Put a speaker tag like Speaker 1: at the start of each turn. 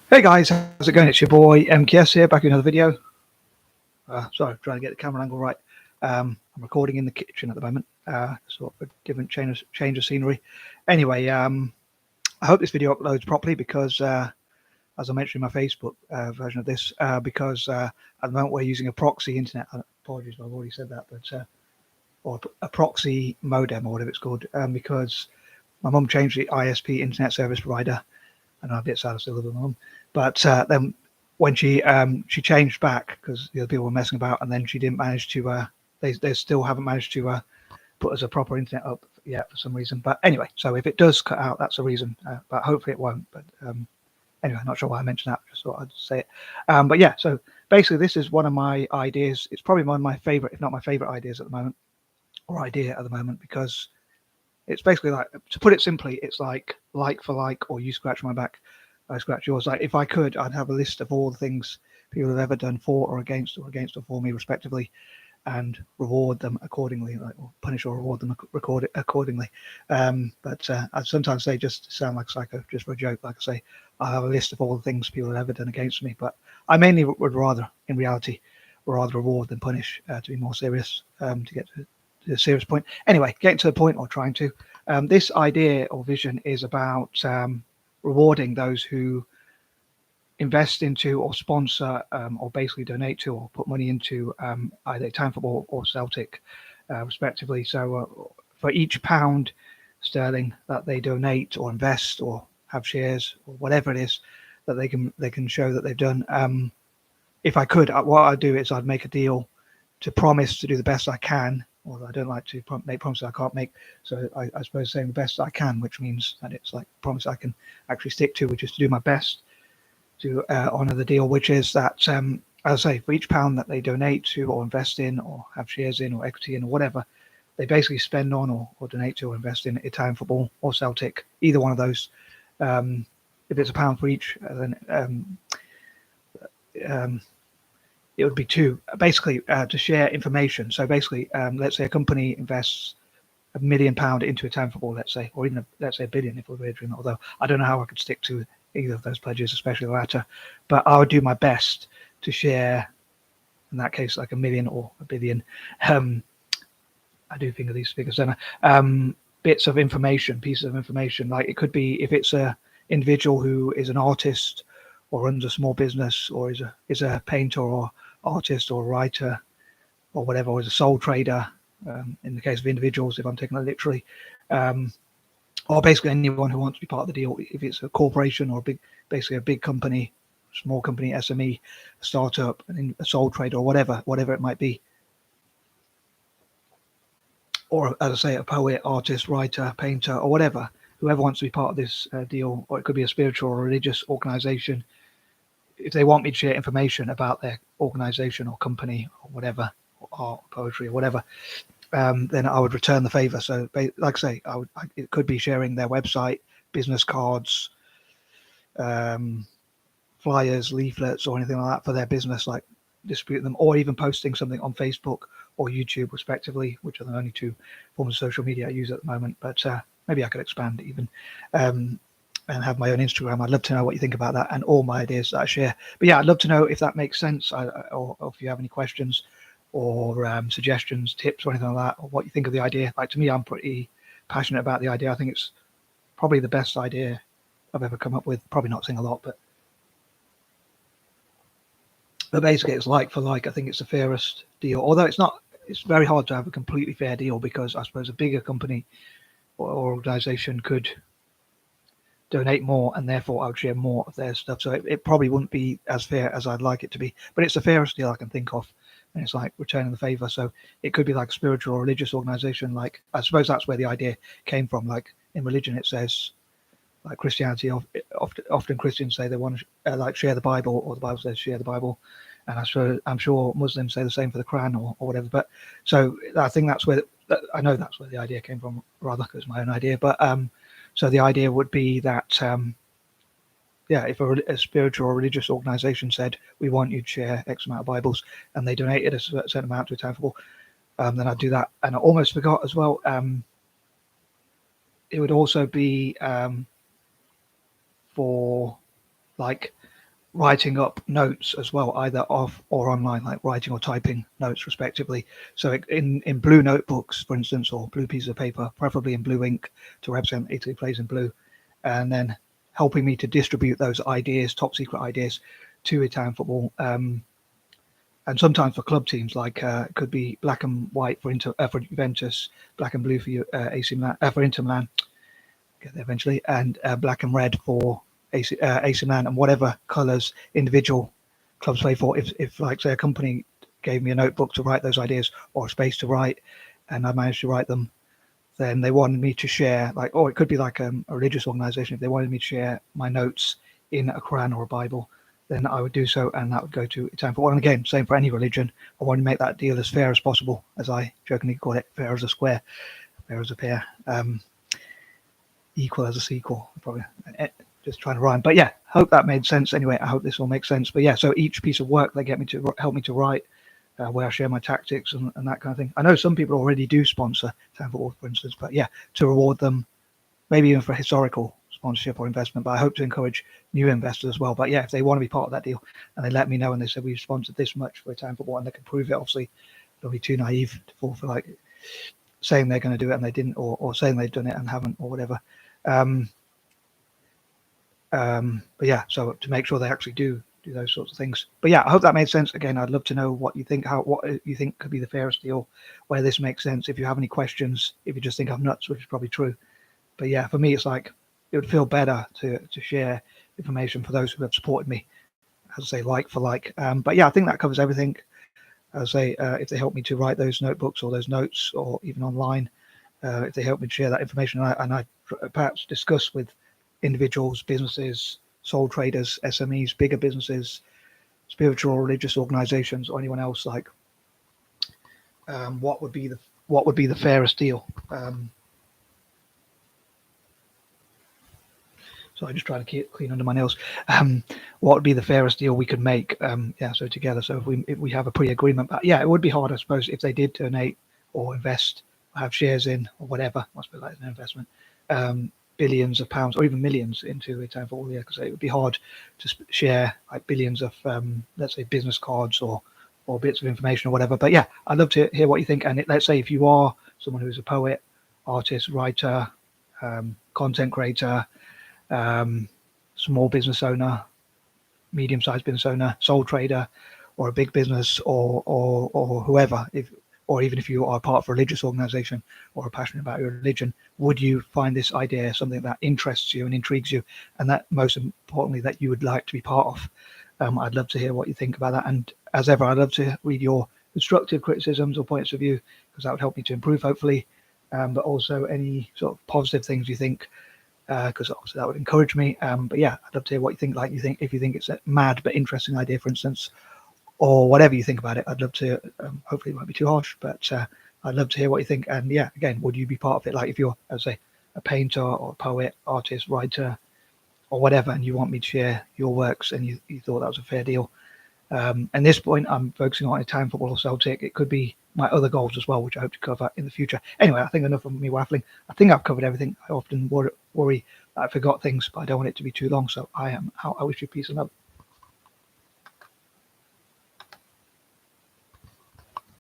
Speaker 1: Hey guys, how's it going? It's your boy M.K.S here, back with another video. Sorry, trying to get the camera angle right. I'm recording in the kitchen at the moment, sort of a different change of scenery. Anyway, I hope this video uploads properly because, as I mentioned in my Facebook version of this, because at the moment we're using a proxy internet. Apologies, I've already said that, but or a proxy modem or whatever it's called, because my mum changed the ISP internet service provider. And I'm a bit sad I still live with my mum. But then when she changed back because the other people were messing about, and then she didn't manage to. They still haven't managed to put us a proper internet up yet for some reason. But anyway, so if it does cut out, that's the reason. But hopefully it won't. But anyway, not sure why I mentioned that. Just thought I'd say it. But yeah, so basically this is one of my ideas. It's probably one of my favorite, if not my favorite ideas at the moment, or idea at the moment, because it's basically like, to put it simply, it's like for like, or you scratch my back, I scratch yours. Like if I could, I'd have a list of all the things people have ever done for or against or for me respectively, and reward them accordingly, like, or punish or reward them accordingly. But I sometimes they just sound like psycho, just for a joke. Like I say, I have a list of all the things people have ever done against me, but I mainly would rather, in reality, rather reward than punish, to be more serious, to get to the serious point. Anyway, getting to the point, or trying to. This idea or vision is about rewarding those who invest into or sponsor, or basically donate to or put money into, either Town Football or Celtic, respectively. So for each pound sterling that they donate or invest or have shares or whatever it is that they can show that they've done. If I could, what I'd do is I'd make a deal to promise to do the best I can. Although I don't like to make promises I can't make, so I suppose saying the best I can, which means that it's like a promise I can actually stick to, which is to do my best to honour the deal, which is that, as I say, for each pound that they donate to or invest in or have shares in or equity in or whatever, they basically spend on or donate to or invest in Italian football or Celtic, either one of those. If it's a pound for each, then it would be two, basically, to share information. So basically, let's say a company invests £1 million into Italian football, let's say, or even let's say a billion if we're wagering. Although I don't know how I could stick to either of those pledges, especially the latter. But I would do my best to share, in that case, like a million or a billion. I do think of these figures, don't I? Bits of information, pieces of information. Like it could be if it's a individual who is an artist or runs a small business, or is a painter or artist or writer or whatever, or is a sole trader. In the case of individuals, if I'm taking it literally, or basically anyone who wants to be part of the deal. If it's a corporation or basically a big company, small company, SME, a startup, a sole trader, or whatever it might be. Or, as I say, a poet, artist, writer, painter, or whatever, whoever wants to be part of this deal, or it could be a spiritual or religious organization. If they want me to share information about their organization or company or whatever, or art, poetry, or whatever, then I would return the favor. So, like I say, it could be sharing their website, business cards, flyers, leaflets, or anything like that for their business, like distribute them, or even posting something on Facebook or YouTube, respectively, which are the only two forms of social media I use at the moment. But maybe I could expand even, and have my own Instagram. I'd love to know what you think about that and all my ideas that I share. But yeah, I'd love to know if that makes sense, or if you have any questions or suggestions, tips, or anything like that, or what you think of the idea. Like, to me, I'm pretty passionate about the idea. I think it's probably the best idea I've ever come up with. Probably not saying a lot, but basically it's like for like. I think it's the fairest deal, although it's not. It's very hard to have a completely fair deal, because I suppose a bigger company or organization could donate more, and therefore I would share more of their stuff. So it probably wouldn't be as fair as I'd like it to be, but it's the fairest deal I can think of. And it's like returning the favor. So it could be like a spiritual or religious organization. Like, I suppose that's where the idea came from. Like in religion, it says, like Christianity, often Christians say they want to like share the Bible, or the Bible says share the Bible. And I'm sure Muslims say the same for the Quran or whatever. But so I think that's where, I know that's where the idea came from, rather, because it's my own idea. But so the idea would be that, yeah, if a spiritual or religious organization said, we want you to share X amount of Bibles, and they donated a certain amount to a Town Football, then I'd do that. And I almost forgot as well, it would also be for, like, writing up notes as well, either off or online, like writing or typing notes respectively. So in blue notebooks, for instance, or blue pieces of paper, preferably in blue ink to represent Italy plays in blue, and then helping me to distribute those ideas, top secret ideas, to Italian football. And sometimes for club teams, like it could be black and white for Juventus, black and blue for AC Milan, for Inter Milan, get there eventually, and black and red for AC Milan, and whatever colours individual clubs play for. If like say a company gave me a notebook to write those ideas or a space to write, and I managed to write them, then they wanted me to share, like, or it could be like a religious organisation. If they wanted me to share my notes in a Quran or a Bible, then I would do so, and that would go to Italian football. And again, same for any religion. I want to make that deal as fair as possible, as I jokingly call it, fair as a square, fair as a pair, equal as a sequel. Probably just trying to rhyme. But yeah, hope that made sense. Anyway, I hope this all makes sense. But yeah, so each piece of work they get me to help me to write, where I share my tactics and that kind of thing. I know some people already do sponsor Italian football, for instance, but yeah, to reward them, maybe even for historical sponsorship or investment, but I hope to encourage new investors as well. But yeah, if they want to be part of that deal and they let me know and they said we've sponsored this much for Italian football and they can prove it, obviously they'll be too naive to fall for like saying they're going to do it and they didn't, or saying they've done it and haven't, or whatever. But yeah, so to make sure they actually do those sorts of things. But yeah, I hope that made sense. Again, I'd love to know what you think, what you think could be the fairest deal, where this makes sense. If you have any questions, if you just think I'm nuts, which is probably true. But yeah, for me, it's like it would feel better to share information for those who have supported me, as I say, like for like. But yeah, I think that covers everything. As I say, if they help me to write those notebooks or those notes, or even online, if they help me to share that information, and I perhaps discuss with individuals, businesses, sole traders, S.M.E.s, bigger businesses, spiritual or religious organizations, or anyone else, like what would be the fairest deal. So I just try to keep clean under my nails. What would be the fairest deal we could make? Yeah, so together. So if we have a pre-agreement, but yeah, it would be hard, I suppose, if they did donate or invest, or have shares in, or whatever. Must be like an investment, billions of pounds or even millions into Italian football. Yeah, because it would be hard to share like billions of, let's say, business cards or bits of information or whatever. But yeah, I'd love to hear what you think. And let's say if you are someone who is a poet, artist, writer, content creator, small business owner, medium-sized business owner, sole trader, or a big business, or whoever, or even if you are part of a religious organization or are passionate about your religion, would you find this idea something that interests you and intrigues you, and that most importantly that you would like to be part of? I'd love to hear what you think about that. And as ever, I'd love to read your constructive criticisms or points of view, because that would help me to improve, hopefully. But also any sort of positive things you think, because obviously that would encourage me. But yeah, I'd love to hear what you think. Like, if you think it's a mad but interesting idea, for instance, or whatever you think about it, I'd love to. Hopefully, it won't be too harsh, but I'd love to hear what you think. And yeah, again, would you be part of it? Like, if you're, as I say, a painter or a poet, artist, writer, or whatever, and you want me to share your works, and you thought that was a fair deal. At this point, I'm focusing on Italian football or Celtic. It could be my other goals as well, which I hope to cover in the future. Anyway, I think enough of me waffling. I think I've covered everything. I often worry that I forgot things, but I don't want it to be too long. So I am out. I wish you peace and love.